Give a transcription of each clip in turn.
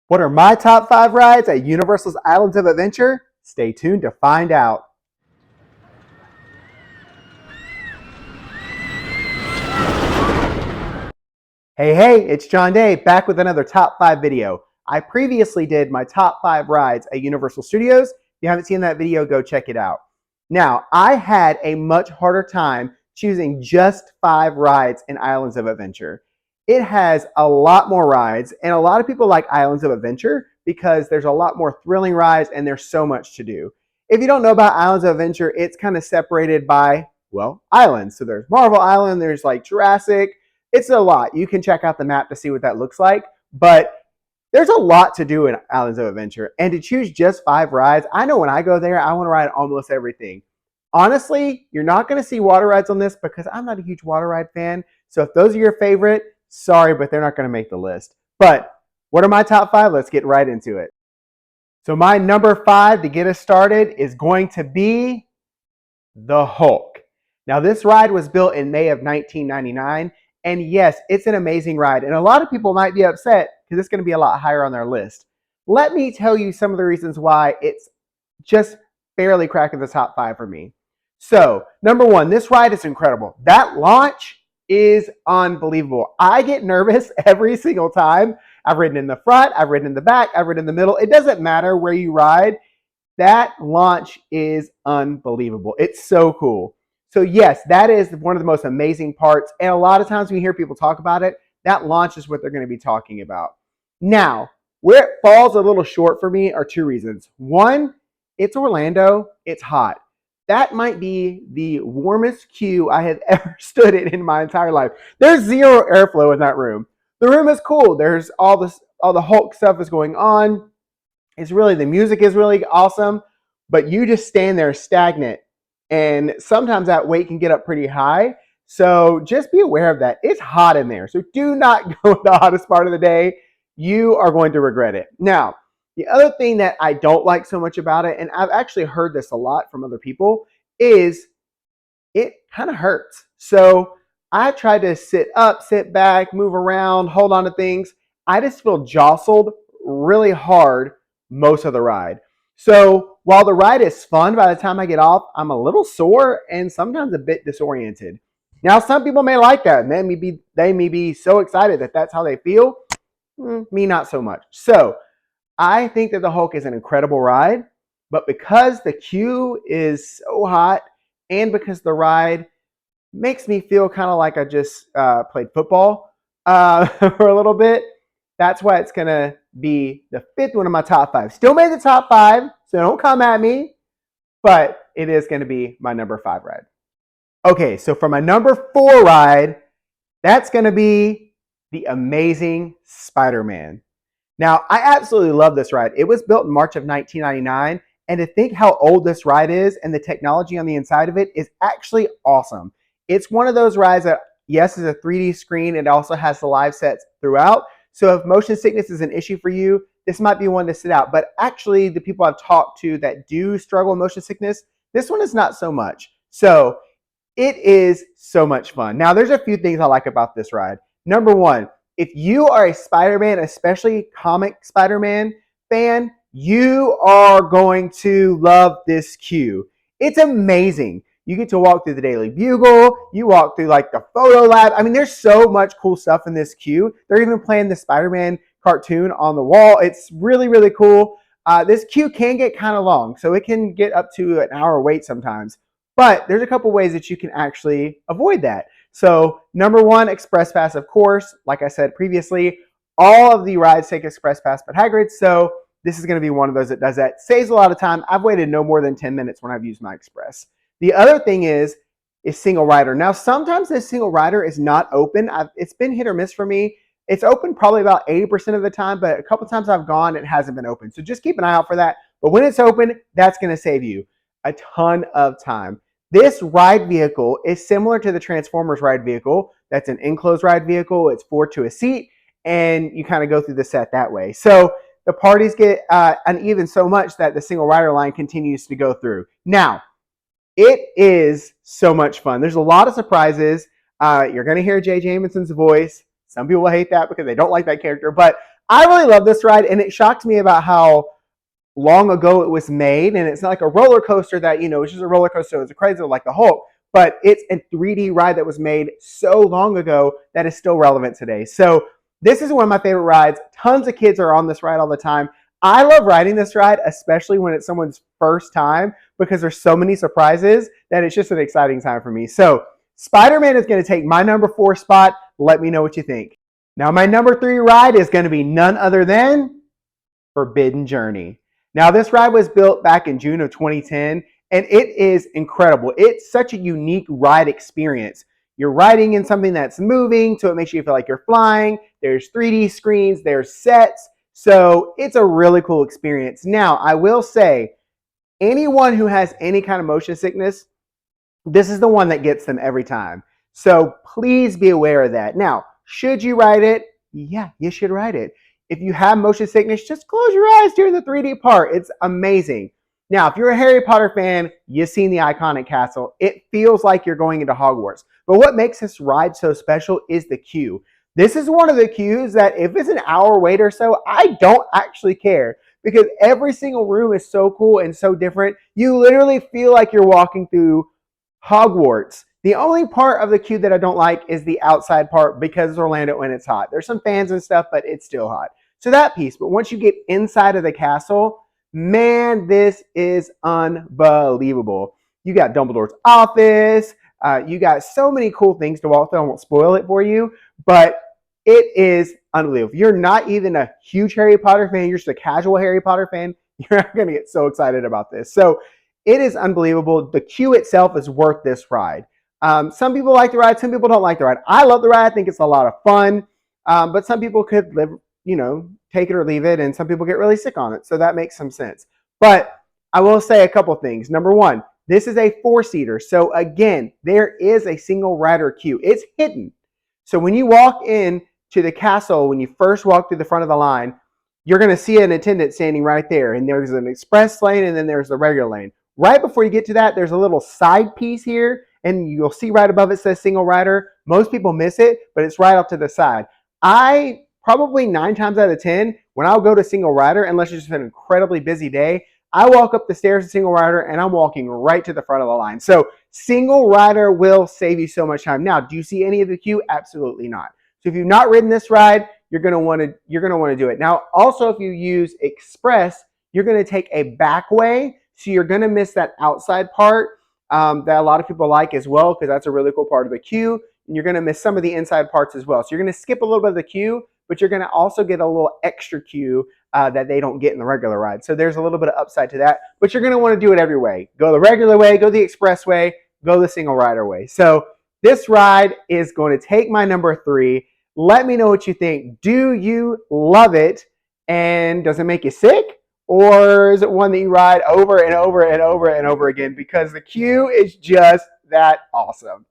What are my top 5 rides at Universal's Islands of Adventure? Stay tuned to find out. Hey, it's John Day back with another top 5 video. I previously did my top 5 rides at Universal Studios. If you haven't seen that video, go check it out. Now, I had a much harder time choosing just 5 rides in Islands of Adventure. It has a lot more rides, and a lot of people like Islands of Adventure because there's a lot more thrilling rides and there's so much to do. If you don't know about Islands of Adventure, it's kind of separated by, well, islands. So there's Marvel Island, there's like Jurassic. It's a lot. You can check out the map to see what that looks like. But there's a lot to do in Islands of Adventure. And to choose just 5 rides, I know when I go there, I want to ride almost everything. Honestly, you're not going to see water rides on this because I'm not a huge water ride fan. So if those are your favorite, sorry, but they're not going to make the list. But what are my top 5? Let's get right into it. So my number 5 to get us started is going to be the Hulk. Now this ride was built in May of 1999. And yes, it's an amazing ride. And a lot of people might be upset because it's going to be a lot higher on their list. Let me tell you some of the reasons why it's just barely cracking the top 5 for me. So, number 1, this ride is incredible. That launch is unbelievable. I get nervous every single time. I've ridden in the front, I've ridden in the back, I've ridden in the middle. It doesn't matter where you ride. That launch is unbelievable. It's so cool. So yes, that is one of the most amazing parts. And a lot of times when you hear people talk about it, that launch is what they're going to be talking about. Now, where it falls a little short for me are 2 reasons. One, it's Orlando. It's hot. That might be the warmest queue I have ever stood in my entire life. There's zero airflow in that room. The room is cool. There's all the Hulk stuff is going on. The music is really awesome, but you just stand there stagnant. And sometimes that weight can get up pretty high. So just be aware of that. It's hot in there. So do not go in the hottest part of the day. You are going to regret it. Now, the other thing that I don't like so much about it, and I've actually heard this a lot from other people, is it kind of hurts. So I tried to sit up, sit back, move around, hold on to things. I just feel jostled really hard most of the ride. So while the ride is fun, by the time I get off, I'm a little sore and sometimes a bit disoriented. Now, some people may like that, and they may be so excited that that's how they feel. Me, not so much. So I think that the Hulk is an incredible ride, but because the queue is so hot and because the ride makes me feel kind of like I just played football for a little bit, that's why it's going to be the 5th one of my top 5. Still made the top 5, so don't come at me, but it is going to be my number 5 ride. Okay, so for my number 4 ride, that's going to be the Amazing Spider-Man. Now, I absolutely love this ride. It was built in March of 1999, and to think how old this ride is and the technology on the inside of it is actually awesome. It's one of those rides that, yes, is a 3D screen. It also has the live sets throughout. So if motion sickness is an issue for you, this might be one to sit out. But actually, the people I've talked to that do struggle with motion sickness, this one is not so much. So it is so much fun. Now, there's a few things I like about this ride. Number 1, if you are a Spider-Man, especially comic Spider-Man fan, you are going to love this queue. It's amazing. You get to walk through the Daily Bugle. You walk through like the photo lab. I mean, there's so much cool stuff in this queue. They're even playing the Spider-Man cartoon on the wall. It's really, really cool. This queue can get kind of long, so it can get up to an hour wait sometimes. But there's a couple ways that you can actually avoid that. So number 1, Express Pass, of course. Like I said previously, all of the rides take Express Pass but Hagrid. So this is going to be one of those that does that. Saves a lot of time. I've waited no more than 10 minutes when I've used my Express. The other thing is single rider. Now, sometimes this single rider is not open. It's been hit or miss for me. It's open probably about 80% of the time, but a couple times I've gone, it hasn't been open. So just keep an eye out for that. But when it's open, that's going to save you a ton of time. This ride vehicle is similar to the Transformers ride vehicle. That's an enclosed ride vehicle. It's 4 to a seat, and you kind of go through the set that way. So the parties get uneven so much that the single rider line continues to go through. Now, it is so much fun. There's a lot of surprises. You're going to hear Jay Jameson's voice. Some people hate that because they don't like that character, but I really love this ride, and it shocked me about how long ago it was made, and it's not like a roller coaster that, it's just a roller coaster. It's crazy like the Hulk, but it's a 3D ride that was made so long ago that is still relevant today. So this is one of my favorite rides. Tons of kids are on this ride all the time. I love riding this ride, especially when it's someone's first time, because there's so many surprises that it's just an exciting time for me. So Spider-Man is going to take my number 4 spot. Let me know what you think. Now my number 3 ride is going to be none other than Forbidden Journey. Now, this ride was built back in June of 2010, and it is incredible. It's such a unique ride experience. You're riding in something that's moving, so it makes you feel like you're flying. There's 3D screens, there's sets, so it's a really cool experience. Now, I will say, anyone who has any kind of motion sickness, this is the one that gets them every time. So please be aware of that. Now, should you ride it? Yeah, you should ride it. If you have motion sickness, just close your eyes during the 3D part. It's amazing. Now, if you're a Harry Potter fan, you've seen the iconic castle. It feels like you're going into Hogwarts. But what makes this ride so special is the queue. This is one of the queues that if it's an hour wait or so, I don't actually care, because every single room is so cool and so different. You literally feel like you're walking through Hogwarts. The only part of the queue that I don't like is the outside part, because it's Orlando and it's hot. There's some fans and stuff, but it's still hot. So that piece. But once you get inside of the castle, man, this is unbelievable. You got Dumbledore's office. You got so many cool things to walk through. I won't spoil it for you, but it is unbelievable. If you're not even a huge Harry Potter fan, you're just a casual Harry Potter fan, you're not going to get so excited about this. So it is unbelievable. The queue itself is worth this ride. Some people like the ride, some people don't like the ride. I love the ride. I think it's a lot of fun. But some people could take it or leave it, and some people get really sick on it. So that makes some sense. But I will say a couple things. Number one, this is a 4-seater. So again, there is a single rider queue. It's hidden. So when you walk in to the castle, when you first walk through the front of the line, you're going to see an attendant standing right there. And there's an express lane, and then there's the regular lane. Right before you get to that, there's a little side piece here, and you'll see right above it says single rider. Most people miss it, but it's right off to the side. I probably 9 times out of 10, when I'll go to single rider, unless it's just an incredibly busy day, I walk up the stairs to single rider and I'm walking right to the front of the line. So single rider will save you so much time. Now, do you see any of the queue? Absolutely not. So if you've not ridden this ride, you're going to want to do it. Now, also, if you use express, you're going to take a back way. So you're going to miss that outside part that a lot of people like as well, because that's a really cool part of the queue. And you're going to miss some of the inside parts as well. So you're going to skip a little bit of the queue, but you're going to also get a little extra queue that they don't get in the regular ride. So there's a little bit of upside to that, but you're going to want to do it every way. Go the regular way, go the express way, go the single rider way. So this ride is going to take my number 3. Let me know what you think. Do you love it? And does it make you sick? Or is it one that you ride over and over and over and over again? Because the queue is just that awesome.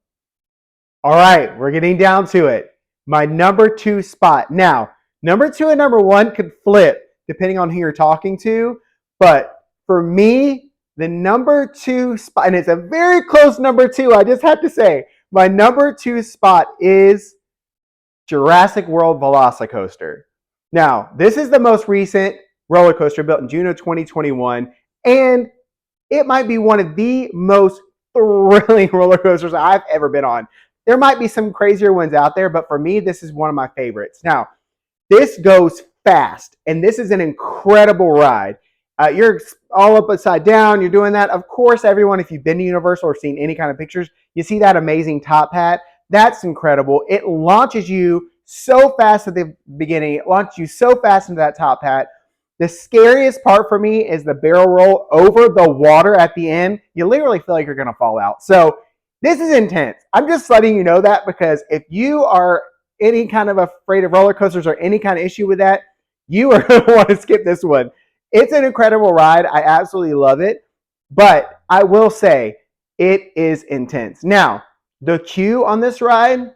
All right, we're getting down to it. My number 2 spot. Now, number 2 and number 1 could flip depending on who you're talking to. But for me, the number 2 spot, and it's a very close number 2, I just have to say, my number 2 spot is Jurassic World Velocicoaster. Now, this is the most recent roller coaster built in June of 2021, and it might be one of the most thrilling roller coasters I've ever been on. There might be some crazier ones out there, but for me, this is one of my favorites. Now, this goes fast, and this is an incredible ride. You're all up upside down. You're doing that. Of course, everyone, if you've been to Universal or seen any kind of pictures, you see that amazing top hat. That's incredible. It launches you so fast at the beginning. It launches you so fast into that top hat. The scariest part for me is the barrel roll over the water at the end. You literally feel like you're going to fall out. So this is intense. I'm just letting you know that, because if you are any kind of afraid of roller coasters or any kind of issue with that, you are going to want to skip this one. It's an incredible ride. I absolutely love it. But I will say it is intense. Now, the queue on this ride,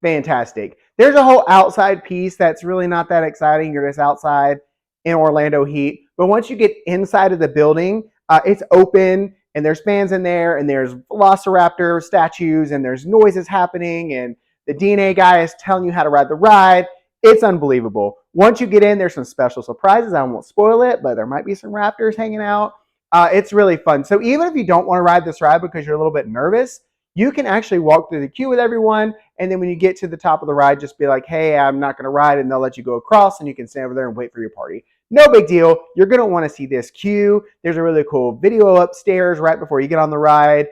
fantastic. There's a whole outside piece that's really not that exciting. You're just outside in Orlando heat. But once you get inside of the building, it's open, and there's fans in there, and there's Velociraptor statues, and there's noises happening, and the DNA guy is telling you how to ride the ride. It's unbelievable. Once you get in, there's some special surprises. I won't spoil it, but there might be some raptors hanging out. It's really fun. So even if you don't want to ride this ride because you're a little bit nervous, you can actually walk through the queue with everyone. And then when you get to the top of the ride, just be like, hey, I'm not going to ride. And they'll let you go across and you can stand over there and wait for your party. No big deal. You're going to want to see this queue. There's a really cool video upstairs right before you get on the ride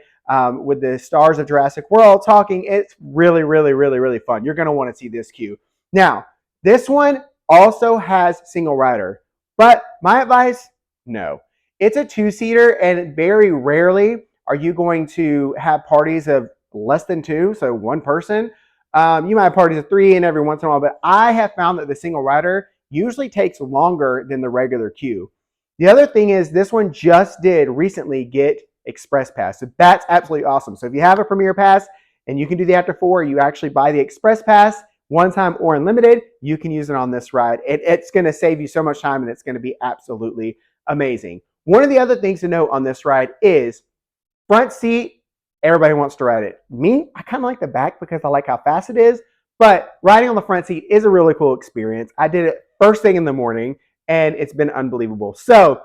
with the stars of Jurassic World talking. It's really, really, really, really fun. You're going to want to see this queue. Now, this one also has single rider, but my advice, no. It's a two-seater, and very rarely are you going to have parties of less than two, so one person. You might have parties of three and every once in a while, but I have found that the single rider usually takes longer than the regular queue. The other thing is this one just did recently get Express Pass, so that's absolutely awesome. So if you have a Premier Pass and you can do the After 4, you actually buy the Express Pass, one time or unlimited, you can use it on this ride. It's going to save you so much time, and it's going to be absolutely amazing. One of the other things to note on this ride is front seat. Everybody wants to ride it. Me, I kind of like the back because I like how fast it is, but riding on the front seat is a really cool experience. I did it first thing in the morning, and it's been unbelievable. So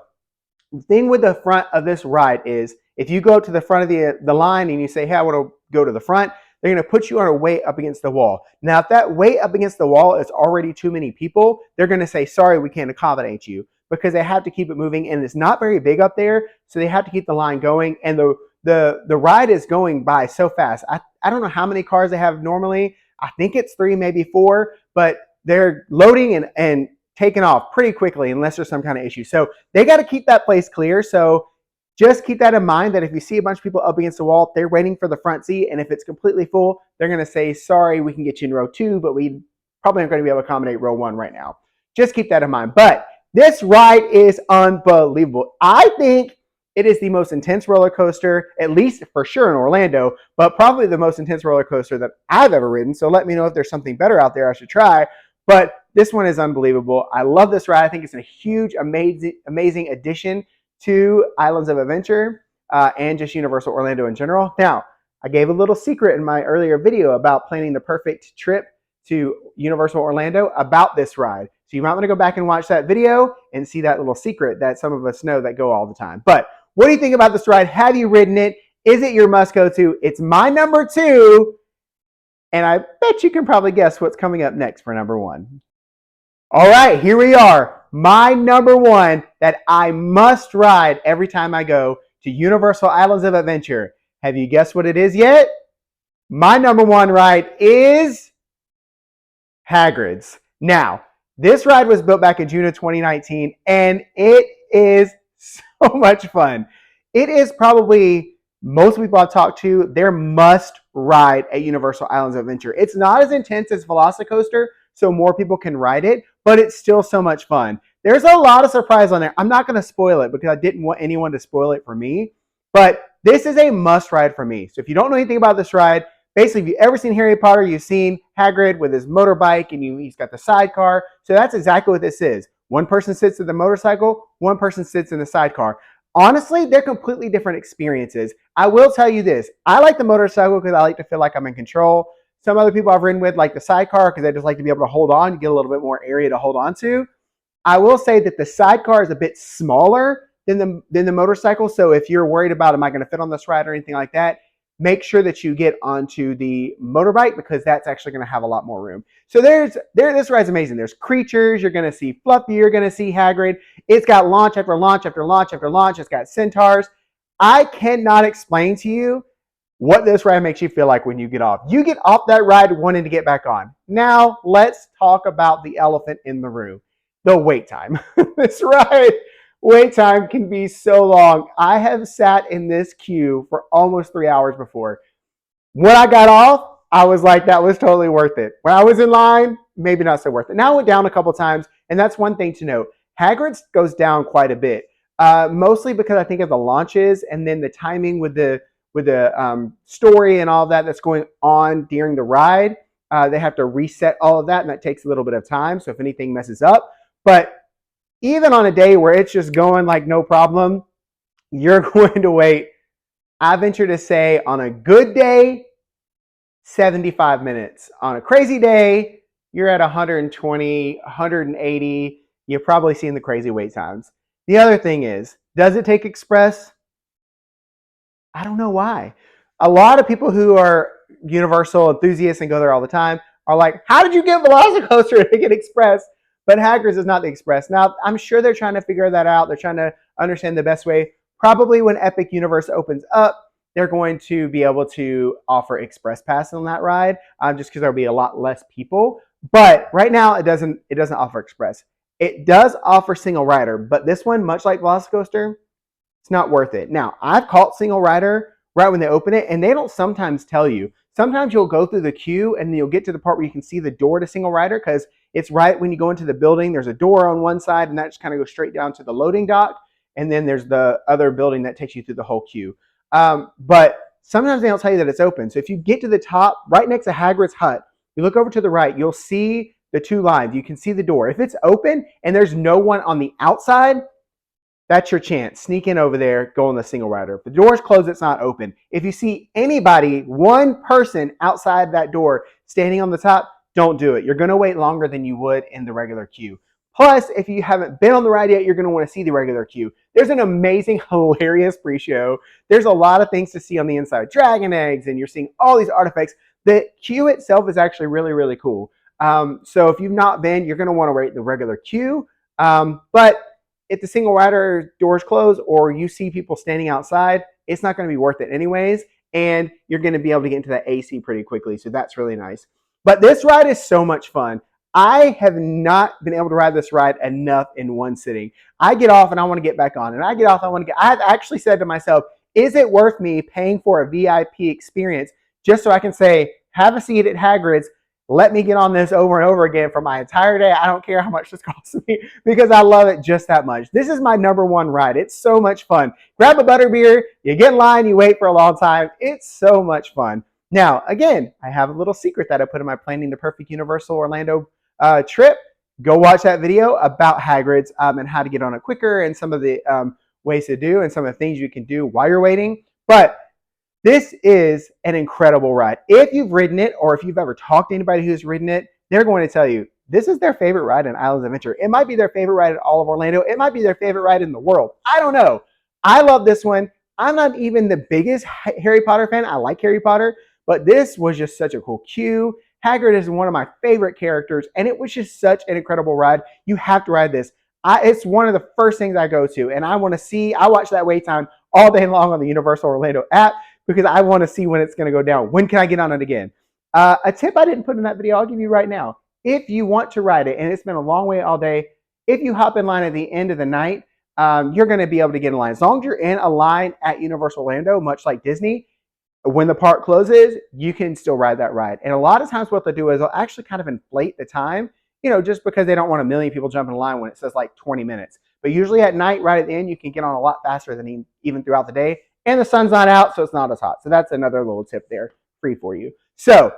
the thing with the front of this ride is if you go to the front of the line and you say, hey, I want to go to the front, they're going to put you on a weight up against the wall. Now, if that weight up against the wall is already too many people, they're going to say, sorry, we can't accommodate you, because they have to keep it moving, and it's not very big up there, so they have to keep the line going, and the ride is going by so fast. I don't know how many cars they have normally. I think it's 3, maybe 4, but they're loading and taking off pretty quickly unless there's some kind of issue. So they got to keep that place clear. So just keep that in mind, that if you see a bunch of people up against the wall, they're waiting for the front seat, and if it's completely full, they're going to say, sorry, we can get you in row 2, but we probably aren't going to be able to accommodate row 1 right now. Just keep that in mind. But this ride is unbelievable. I think it is the most intense roller coaster, at least for sure in Orlando, but probably the most intense roller coaster that I've ever ridden. So let me know if there's something better out there I should try. But this one is unbelievable. I love this ride. I think it's a huge, amazing addition to Islands of Adventure and just Universal Orlando in general. Now, I gave a little secret in my earlier video about planning the perfect trip to Universal Orlando about this ride. So you might want to go back and watch that video and see that little secret that some of us know that go all the time. But what do you think about this ride? Have you ridden it? Is it your must go to? It's my number 2. And I bet you can probably guess what's coming up next for number 1. All right, here we are. My number 1 that I must ride every time I go to Universal Islands of Adventure. Have you guessed what it is yet? My number 1 ride is Hagrid's. Now, this ride was built back in June of 2019, and it is so much fun. It is probably, most people I've talked to, their must ride at Universal Islands of Adventure. It's not as intense as Velocicoaster, so more people can ride it, but it's still so much fun. There's a lot of surprise on there. I'm not going to spoil it because I didn't want anyone to spoil it for me, but this is a must ride for me. So if you don't know anything about this ride, basically, if you've ever seen Harry Potter, you've seen Hagrid with his motorbike, and he's got the sidecar. So that's exactly what this is. One person sits in the motorcycle, one person sits in the sidecar. Honestly, they're completely different experiences. I will tell you this. I like the motorcycle because I like to feel like I'm in control. Some other people I've ridden with like the sidecar because they just like to be able to hold on. You get a little bit more area to hold on to. I will say that the sidecar is a bit smaller than the motorcycle. So if you're worried about, am I going to fit on this ride or anything like that, make sure that you get onto the motorbike because that's actually going to have a lot more room. So this ride's amazing. There's creatures. You're going to see Fluffy. You're going to see Hagrid. It's got launch after launch after launch after launch. It's got centaurs. I cannot explain to you what this ride makes you feel like when you get off. You get off that ride wanting to get back on. Now, let's talk about the elephant in the room, the wait time. This ride, wait time can be so long. I have sat in this queue for almost 3 hours before. When I got off, I was like, that was totally worth it. When I was in line, maybe not so worth it. Now I went down a couple times, and that's one thing to note. Hagrid's goes down quite a bit, mostly because I think of the launches and then the timing with the story and all of that that's going on during the ride. They have to reset all of that, and that takes a little bit of time. So if anything messes up, but even on a day where it's just going like no problem, you're going to wait, I venture to say, on a good day, 75 minutes. On a crazy day, you're at 120, 180. You're probably seeing the crazy wait times. The other thing is, does it take express? I don't know why. A lot of people who are Universal enthusiasts and go there all the time are like, how did you get Velocicoaster to get express? But Hagrid's is not the express. Now, I'm sure they're trying to figure that out. They're trying to understand the best way. Probably when Epic Universe opens up, they're going to be able to offer express pass on that ride, just because there'll be a lot less people. But right now, it doesn't offer express. It does offer single rider, but this one, much like Velocicoaster, it's not worth it. Now, I've caught single rider right when they open it, and they don't sometimes tell you. Sometimes you'll go through the queue, and then you'll get to the part where you can see the door to single rider, because it's right when you go into the building. There's a door on one side, and that just kind of goes straight down to the loading dock, and then there's the other building that takes you through the whole queue. But sometimes they don't tell you that it's open. So if you get to the top, right next to Hagrid's hut, you look over to the right, you'll see the two lines. You can see the door. If it's open and there's no one on the outside, that's your chance. Sneak in over there, go on the single rider. If the door's closed, it's not open. If you see anybody, one person outside that door standing on the top, don't do it. You're going to wait longer than you would in the regular queue. Plus, if you haven't been on the ride yet, you're going to want to see the regular queue. There's an amazing, hilarious pre-show. There's a lot of things to see on the inside. Dragon eggs, and you're seeing all these artifacts. The queue itself is actually really, really cool. So if you've not been, you're going to want to wait the regular queue. But if the single rider doors close or you see people standing outside, it's not going to be worth it anyways. And you're going to be able to get into that AC pretty quickly. So that's really nice. But this ride is so much fun. I have not been able to ride this ride enough in one sitting. I get off and I want to get back on. And I get off, I've actually said to myself, is it worth me paying for a VIP experience just so I can say, have a seat at Hagrid's, let me get on this over and over again for my entire day. I don't care how much this costs me because I love it just that much. This is my number one ride. It's so much fun. Grab a butterbeer, you get in line, you wait for a long time. It's so much fun. Now, again, I have a little secret that I put in my Planning the Perfect Universal Orlando trip. Go watch that video about Hagrid's and how to get on it quicker and some of the ways to do and some of the things you can do while you're waiting. But this is an incredible ride. If you've ridden it or if you've ever talked to anybody who's ridden it, they're going to tell you this is their favorite ride in Islands of Adventure. It might be their favorite ride in all of Orlando. It might be their favorite ride in the world. I don't know. I love this one. I'm not even the biggest Harry Potter fan. I like Harry Potter, but this was just such a cool queue. Hagrid is one of my favorite characters, and it was just such an incredible ride. You have to ride this. It's one of the first things I go to, and I watch that wait time all day long on the Universal Orlando app because I want to see when it's going to go down. When can I get on it again? A tip I didn't put in that video, I'll give you right now. If you want to ride it, and it's been a long wait all day, if you hop in line at the end of the night, you're going to be able to get in line. As long as you're in a line at Universal Orlando, much like Disney, when the park closes, you can still ride that ride. And a lot of times what they'll do is they'll actually kind of inflate the time, just because they don't want a million people jumping in line when it says like 20 minutes. But usually at night, right at the end, you can get on a lot faster than even throughout the day. And the sun's not out, so it's not as hot. So that's another little tip there, free for you. So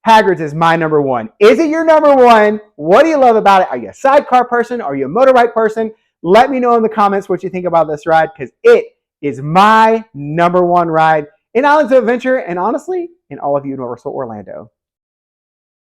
Hagrid's is my number one. Is it your number one? What do you love about it? Are you a sidecar person? Are you a motorbike person? Let me know in the comments what you think about this ride, because it is my number one ride in Islands of Adventure, and honestly, in all of Universal Orlando.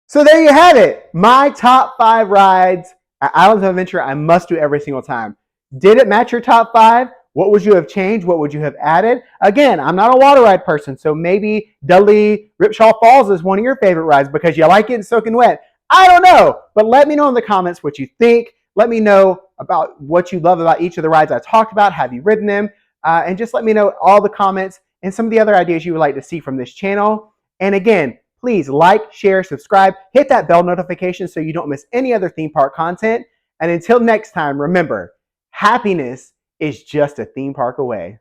So there you have it. My top 5 rides at Islands of Adventure I must do every single time. Did it match your top 5? What would you have changed? What would you have added? Again, I'm not a water ride person, so maybe Dudley Ripsaw Falls is one of your favorite rides because you like it soaking wet. I don't know, but let me know in the comments what you think. Let me know about what you love about each of the rides I talked about. Have you ridden them? And just let me know all the comments and some of the other ideas you would like to see from this channel. And again, please like, share, subscribe, hit that bell notification so you don't miss any other theme park content. And until next time, remember, happiness is just a theme park away.